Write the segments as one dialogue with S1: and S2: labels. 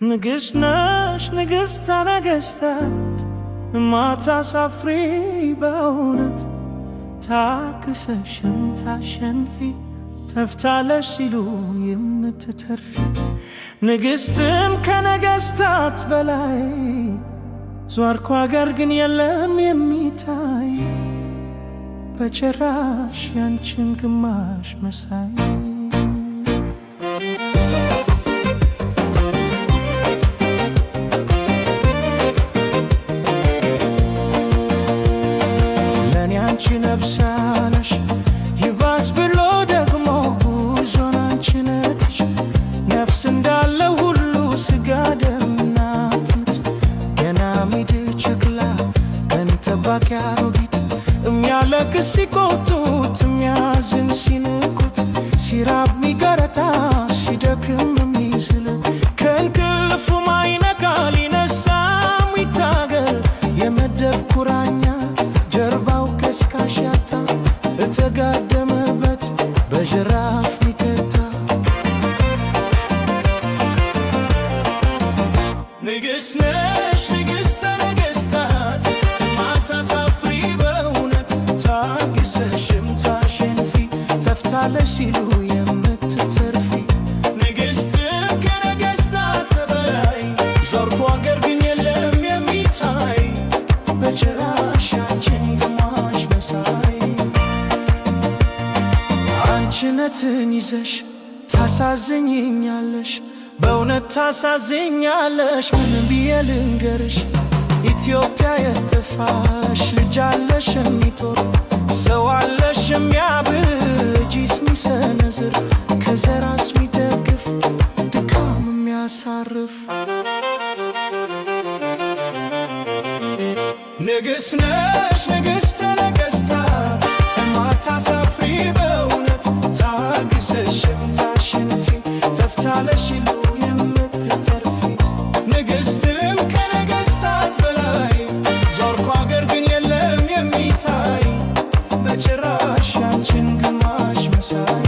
S1: ንግሥት ነሽ ንግሥተ ነገሥታት ማታሳፍሪ በእውነት ታግሰሽም ታሸንፊ ተፍታለሽ ሲሉ የምትተርፊ ንግሥትም ከነገሥታት በላይ ዟርኩ አገር ግን የለም የሚታይ በጭራሽ ያንቺን ግማሽ መሳይ ለኔ አንቺ ነፍስ ነሽ ይባስ ብሎ ደግሞ ብዙን አንቺ ነሽ ነፍስ እንዳለ ሁሉ ስጋ ደምና አጥንት ገና ሚድ ጨቅላ ከንተባኪ አሮጊት የሚያለቅስ ሲቆጡት የሚያዝን ሲንቁት ሲራብ ሚገረታ ሲደክም የሚዝል ከእንቅልፉ ማይነቃ ሊነሳ ሚታገል የመደብ ቁራኛ ጀርባው ከስካሽ ያጣ እተጋደመበት በጅራፍ ሚከታ ንግሥት ነሽ ንግሥተ ነገሥታት ማታሳፍሪ በእውነት ታግሰሽም ታሸንፊ ተፍታለሽ ሲሉ የምትተርፊ ንግሥትም ከነገሥታት በላይ ዞርኩ አገር ግን የለም የሚታይ በጭራሽ አንቺን ግማሽ መሳይ አንቺነትን ይዘሽ ታሳዝኝኛለሽ በእውነት ታሳዝኛለሽ ምንም ብዬ ልንገርሽ ኢትዮጵያ የጠፋሽ ልጅ አለሽ የሚጦር ሰው አለሽ የሚያብጅ ሚሰነዝር ከዘራስ ሚደግፍ ድካም የሚያሳርፍ ንግሥት ነሽ ንግሥተ ነገሥታት ማታሳፍሪ በእውነት ታግሰሽም ታሸንፊ ተፍታለሽ ሲሉ የምትተርፊ ንግሥትም ከነገሥታት በላይ ዞርኩ አገር ግን የለም የሚታይ በጭራሽ አንቺን ግማሽ መሳይ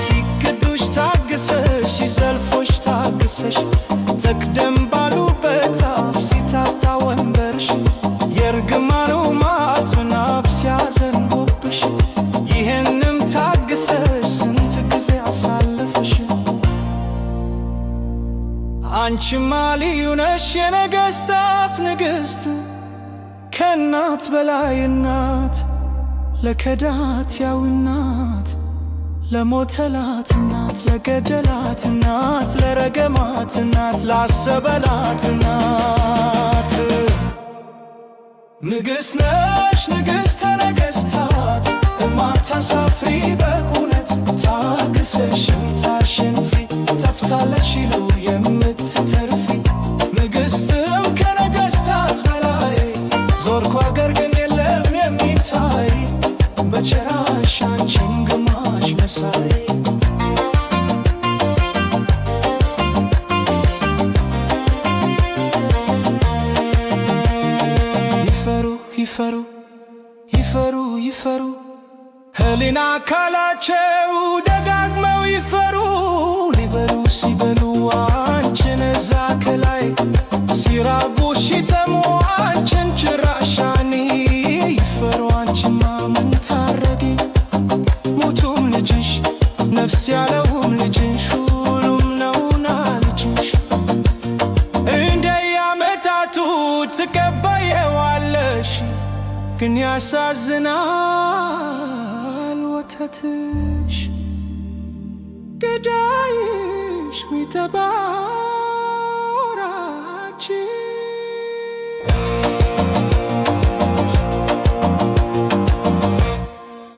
S1: ሲክዱሽ ታግሰሽ ሲዘልፎሽ ታግሰሽ ተቅደም ባሉበት አፍ ሲታታ ወንበርሽ የርግማኑ ማት ዝናብ ሲያዘንቡብሽ ይህንም ታግሰሽ ስንት ጊዜ አሳለፍሽ አንቺማ ልዩ ነሽ የነገሥታት ንግሥት ከእናት በላይ እናት ለከዳት ያው እናት ለሞተላት እናት ለገደላት እናት ለረገማት እናት ላሰበላት እናት ንግሥት ነሽ ንግሥተ ነገሥታት ማታሳፍሪ በእውነት ታግሰሽም ታሸንፊ ተፍታለሽ ሲሉ የምትተርፊ ንግሥትም ከነገሥታት በላይ ዞርኩ አገር ግን የለም የሚታይ በጭራሽ አንቺን ግማሽ መሳይ ይፈሩ ይፈሩ ይፈሩ ይፈሩ ሕሊና ካላቸው ደጋግመው ይፈሩ ሊበሉ ሲበሉ አንቺን እዛ ከላይ ሲራቡ ሲጠሙ አንቺን ጭራሻኒ ይፈሩ አንቺማ ምን ታረጊ ሞቱም ልጅሽ ነፍስ ያለውም ልጅሽ ሁሉም ነውና ልጅሽ እንደያመጣቱ ትቀበየዋለሽ ግን ያሳዝናል ወተትሽ ገዳይሽ ሚተባ